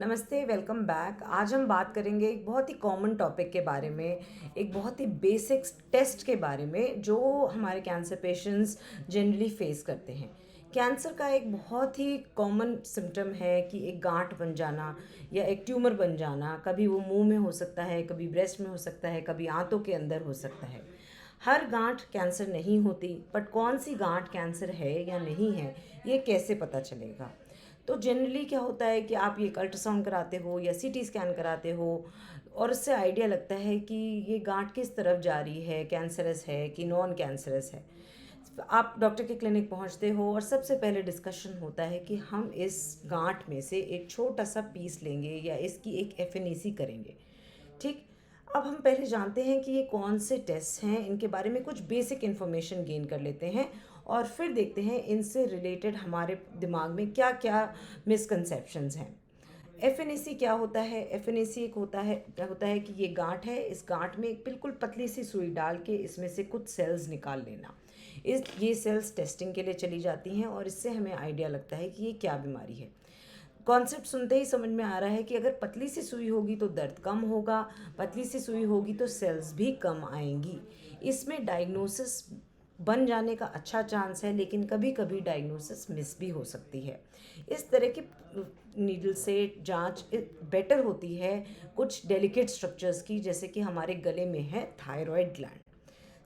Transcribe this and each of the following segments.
नमस्ते, welcome back. आज हम बात करेंगे एक बहुत ही कॉमन टॉपिक के बारे में, एक बहुत ही बेसिक टेस्ट के बारे में जो हमारे कैंसर पेशेंट्स जनरली फेस करते हैं। कैंसर का एक बहुत ही कॉमन सिम्टम है कि एक गांठ बन जाना या एक ट्यूमर बन जाना। कभी वो मुंह में हो सकता है, कभी ब्रेस्ट में हो सकता है, कभी आंतों के अंदर हो सकता है। हर गांठ कैंसर नहीं होती, बट कौन सी गांठ कैंसर है या नहीं है, ये कैसे पता चलेगा? तो जनरली क्या होता है कि आप ये एक अल्ट्रासाउंड कराते हो या सीटी स्कैन कराते हो और उससे आइडिया लगता है कि ये गांठ किस तरफ जा रही है, कैंसरस है कि नॉन कैंसरस है। आप डॉक्टर के क्लिनिक पहुंचते हो और सबसे पहले डिस्कशन होता है कि हम इस गांठ में से एक छोटा सा पीस लेंगे या इसकी एक एफएनएसी करेंगे। ठीक। अब हम पहले जानते हैं कि ये कौन से टेस्ट हैं, इनके बारे में कुछ बेसिक इन्फॉर्मेशन गेन कर लेते हैं और फिर देखते हैं इनसे रिलेटेड हमारे दिमाग में क्या क्या मिसकंसेप्शंस हैं। एफएनएसी क्या होता है? एफएनएसी एक होता है कि ये गांठ है, इस गांठ में एक बिल्कुल पतली सी सुई डाल के इसमें से कुछ सेल्स निकाल लेना। ये सेल्स टेस्टिंग के लिए चली जाती हैं और इससे हमें आइडिया लगता है कि ये क्या बीमारी है। कॉन्सेप्ट सुनते ही समझ में आ रहा है कि अगर पतली सी सुई होगी तो दर्द कम होगा, पतली सी सुई होगी तो सेल्स भी कम आएंगी। इसमें डायग्नोसिस बन जाने का अच्छा चांस है, लेकिन कभी कभी डायग्नोसिस मिस भी हो सकती है। इस तरह की नीडल से जांच बेटर होती है कुछ डेलिकेट स्ट्रक्चर्स की, जैसे कि हमारे गले में है थायराइड ग्लैंड।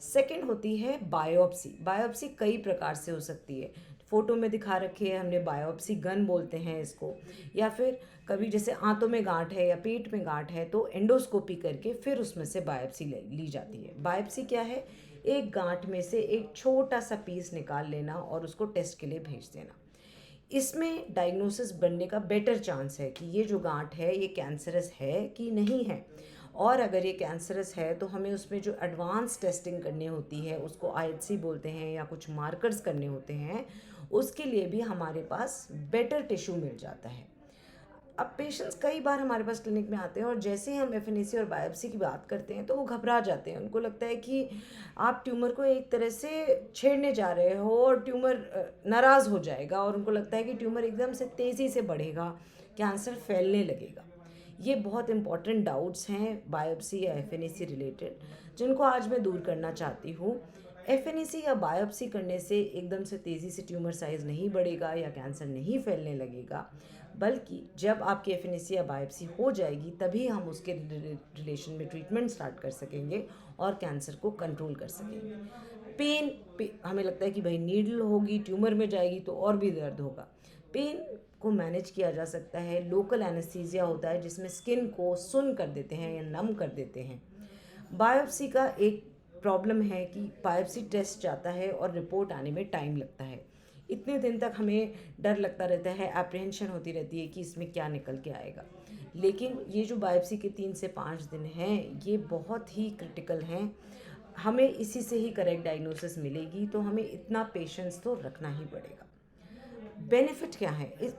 सेकंड होती है बायोप्सी। बायोप्सी कई प्रकार से हो सकती है। फ़ोटो में दिखा रखी है हमने, बायोप्सी गन बोलते हैं इसको। या फिर कभी जैसे आंतों में गांठ है या पेट में गांठ है तो एंडोस्कोपी करके फिर उसमें से बायोप्सी ली जाती है। बायोप्सी क्या है? एक गांठ में से एक छोटा सा पीस निकाल लेना और उसको टेस्ट के लिए भेज देना। इसमें डायग्नोसिस बनने का बेटर चांस है कि ये जो गांठ है ये कैंसरस है कि नहीं है। और अगर ये कैंसरस है तो हमें उसमें जो एडवांस टेस्टिंग करनी होती है, उसको आईएचसी बोलते हैं, या कुछ मार्कर्स करने होते हैं, उसके लिए भी हमारे पास बेटर टिश्यू मिल जाता है। अब पेशेंट्स कई बार हमारे पास क्लिनिक में आते हैं और जैसे ही हम एफएनएसी और बायोप्सी की बात करते हैं तो वो घबरा जाते हैं। उनको लगता है कि आप ट्यूमर को एक तरह से छेड़ने जा रहे हो और ट्यूमर नाराज़ हो जाएगा, और उनको लगता है कि ट्यूमर एकदम से तेज़ी से बढ़ेगा, कैंसर फैलने लगेगा। ये बहुत इंपॉर्टेंट डाउट्स हैं बायोप्सी या एफएनएसी रिलेटेड, जिनको आज मैं दूर करना चाहती हूँ। एफएनएसी या बायोप्सी करने से एकदम से तेज़ी से ट्यूमर साइज़ नहीं बढ़ेगा या कैंसर नहीं फैलने लगेगा, बल्कि जब आपकी एफएनएसी या बायोप्सी हो जाएगी तभी हम उसके रिलेशन में ट्रीटमेंट स्टार्ट कर सकेंगे और कैंसर को कंट्रोल कर सकेंगे। हमें लगता है कि भाई नीडल होगी, ट्यूमर में जाएगी तो और भी दर्द होगा। पेन को मैनेज किया जा सकता है। लोकल एनेस्थीसिया होता है जिसमें स्किन को सुन्न कर देते हैं या नम कर देते हैं। बायोप्सी का एक प्रॉब्लम है कि बायोप्सी टेस्ट जाता है और रिपोर्ट आने में टाइम लगता है। इतने दिन तक हमें डर लगता रहता है, अप्रहेंशन होती रहती है कि इसमें क्या निकल के आएगा। लेकिन ये जो बायोप्सी के 3 से 5 दिन हैं ये बहुत ही क्रिटिकल हैं। हमें इसी से ही करेक्ट डायग्नोसिस मिलेगी, तो हमें इतना पेशेंस तो रखना ही पड़ेगा। बेनिफिट क्या है? इस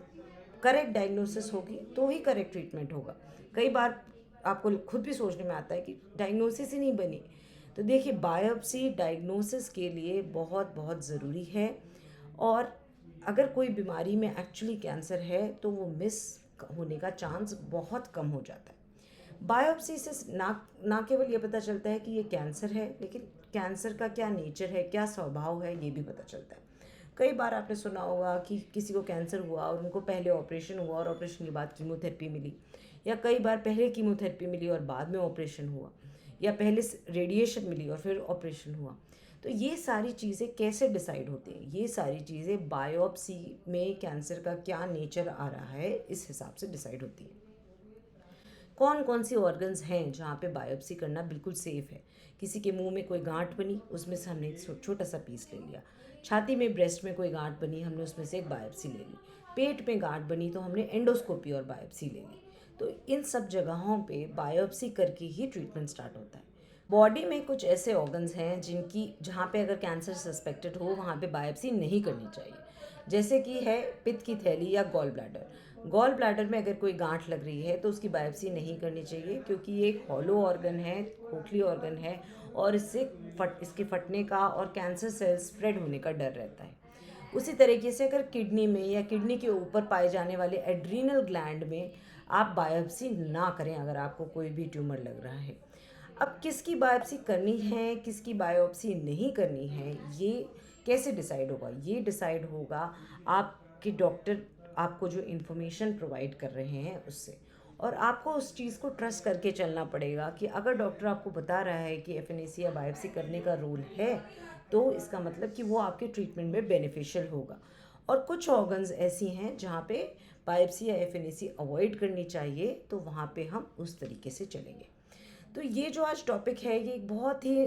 करेक्ट डायग्नोसिस होगी तो ही करेक्ट ट्रीटमेंट होगा। कई बार आपको खुद भी सोचने में आता है कि डायग्नोसिस ही नहीं बनी। तो देखिए, बायोप्सी डायग्नोसिस के लिए बहुत बहुत ज़रूरी है। और अगर कोई बीमारी में एक्चुअली कैंसर है तो वो मिस होने का चांस बहुत कम हो जाता है। बायोप्सी से ना केवल ये पता चलता है कि ये कैंसर है, लेकिन कैंसर का क्या नेचर है, क्या स्वभाव है, ये भी पता चलता है। कई बार आपने सुना होगा कि किसी को कैंसर हुआ और उनको पहले ऑपरेशन हुआ और ऑपरेशन के बाद कीमोथेरेपी मिली, या कई बार पहले कीमोथेरेपी मिली और बाद में ऑपरेशन हुआ, या पहले रेडिएशन मिली और फिर ऑपरेशन हुआ। तो ये सारी चीज़ें कैसे डिसाइड होती हैं? ये सारी चीज़ें बायोप्सी में कैंसर का क्या नेचर आ रहा है इस हिसाब से डिसाइड होती है। कौन कौन सी ऑर्गन्स हैं जहाँ पे बायोप्सी करना बिल्कुल सेफ़ है? किसी के मुंह में कोई गांठ बनी, उसमें से हमने एक छोटा सा पीस ले लिया। छाती में, ब्रेस्ट में कोई गांठ बनी, हमने उसमें से एक बायोप्सी ले ली। पेट में गांठ बनी तो हमने एंडोस्कोपी और बायोप्सी ले ली। तो इन सब जगहों पे बायोप्सी करके ही ट्रीटमेंट स्टार्ट होता है। बॉडी में कुछ ऐसे ऑर्गन्स हैं जिनकी जहाँ पे अगर कैंसर सस्पेक्टेड हो वहाँ पे बायोप्सी नहीं करनी चाहिए। जैसे कि है पित्त की थैली या गॉल ब्लैडर। गॉल ब्लैडर में अगर कोई गांठ लग रही है तो उसकी बायोप्सी नहीं करनी चाहिए, क्योंकि ये एक हॉलो ऑर्गन है, खोखली ऑर्गन है, और इसके फटने का और कैंसर सेल्स स्प्रेड होने का डर रहता है। उसी तरीके से अगर किडनी में या किडनी के ऊपर पाए जाने वाले एड्रीनल ग्लैंड में आप बायोप्सी ना करें अगर आपको कोई भी ट्यूमर लग रहा है। अब किसकी बायोप्सी करनी है, किसकी बायोप्सी नहीं करनी है, ये कैसे डिसाइड होगा? ये डिसाइड होगा आपके डॉक्टर आपको जो इन्फॉर्मेशन प्रोवाइड कर रहे हैं उससे। और आपको उस चीज़ को ट्रस्ट करके चलना पड़ेगा कि अगर डॉक्टर आपको बता रहा है कि एफएनएसी या बायोप्सी करने का रूल है, तो इसका मतलब कि वो आपके ट्रीटमेंट में बेनिफिशियल होगा। और कुछ ऑर्गन्स ऐसी हैं जहाँ पे बायोप्सी या एफएनएसी अवॉइड करनी चाहिए, तो वहाँ पे हम उस तरीके से चलेंगे। तो ये जो आज टॉपिक है, ये एक बहुत ही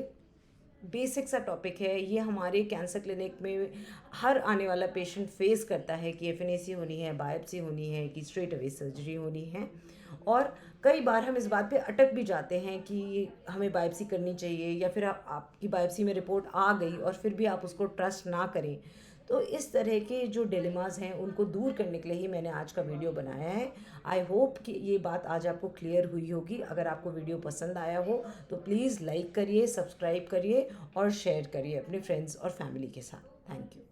बेसिक सा टॉपिक है। ये हमारे कैंसर क्लिनिक में हर आने वाला पेशेंट फेस करता है कि एफएनएसी होनी है, बायोप्सी होनी है, कि स्ट्रेट अवे सर्जरी होनी है। और कई बार हम इस बात पे अटक भी जाते हैं कि हमें बायोप्सी करनी चाहिए, या फिर आपकी बायोप्सी में रिपोर्ट आ गई और फिर भी आप उसको ट्रस्ट ना करें। तो इस तरह के जो डिलेमास हैं उनको दूर करने के लिए ही मैंने आज का वीडियो बनाया है। आई होप कि ये बात आज आपको क्लियर हुई होगी। अगर आपको वीडियो पसंद आया हो तो प्लीज़ लाइक करिए, सब्सक्राइब करिए और शेयर करिए अपने फ्रेंड्स और फैमिली के साथ। Thank you.